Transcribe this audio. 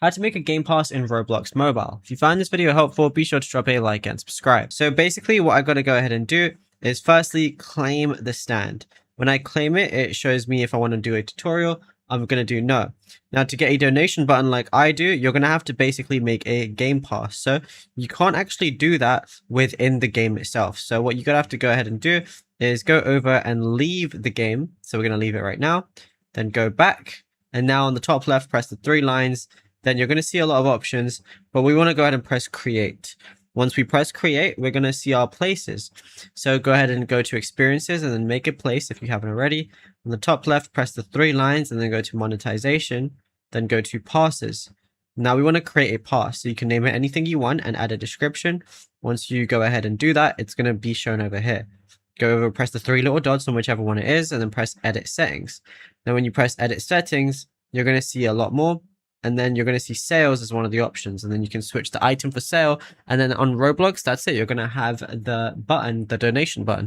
How to make a game pass in Roblox mobile. If you find this video helpful, be sure to drop a like and subscribe. So basically what I got to go ahead and do is firstly claim the stand. When I claim it, it shows me if I want to do a tutorial. I'm going to do no. Now to get a donation button like I do, you're going to have to basically make a game pass. So you can't actually do that within the game itself. So what you're going to have to go ahead and do is go over and leave the game. So we're going to leave it right now. Then go back. And now on the top left, press the 3 lines. Then you're going to see a lot of options, but we want to go ahead and press create. Once we press create, we're going to see our places. So go ahead and go to experiences and then make a place if you haven't already. On the top left, press the 3 lines and then go to monetization, then go to passes. Now we want to create a pass, so you can name it anything you want and add a description. Once you go ahead and do that, it's going to be shown over here. Go over, press the 3 little dots on whichever one it is, and then press edit settings. Now when you press edit settings, you're going to see a lot more. And then you're going to see sales as one of the options, and then you can switch the item for sale. And then on Roblox, that's it. You're going to have the button, the donation button.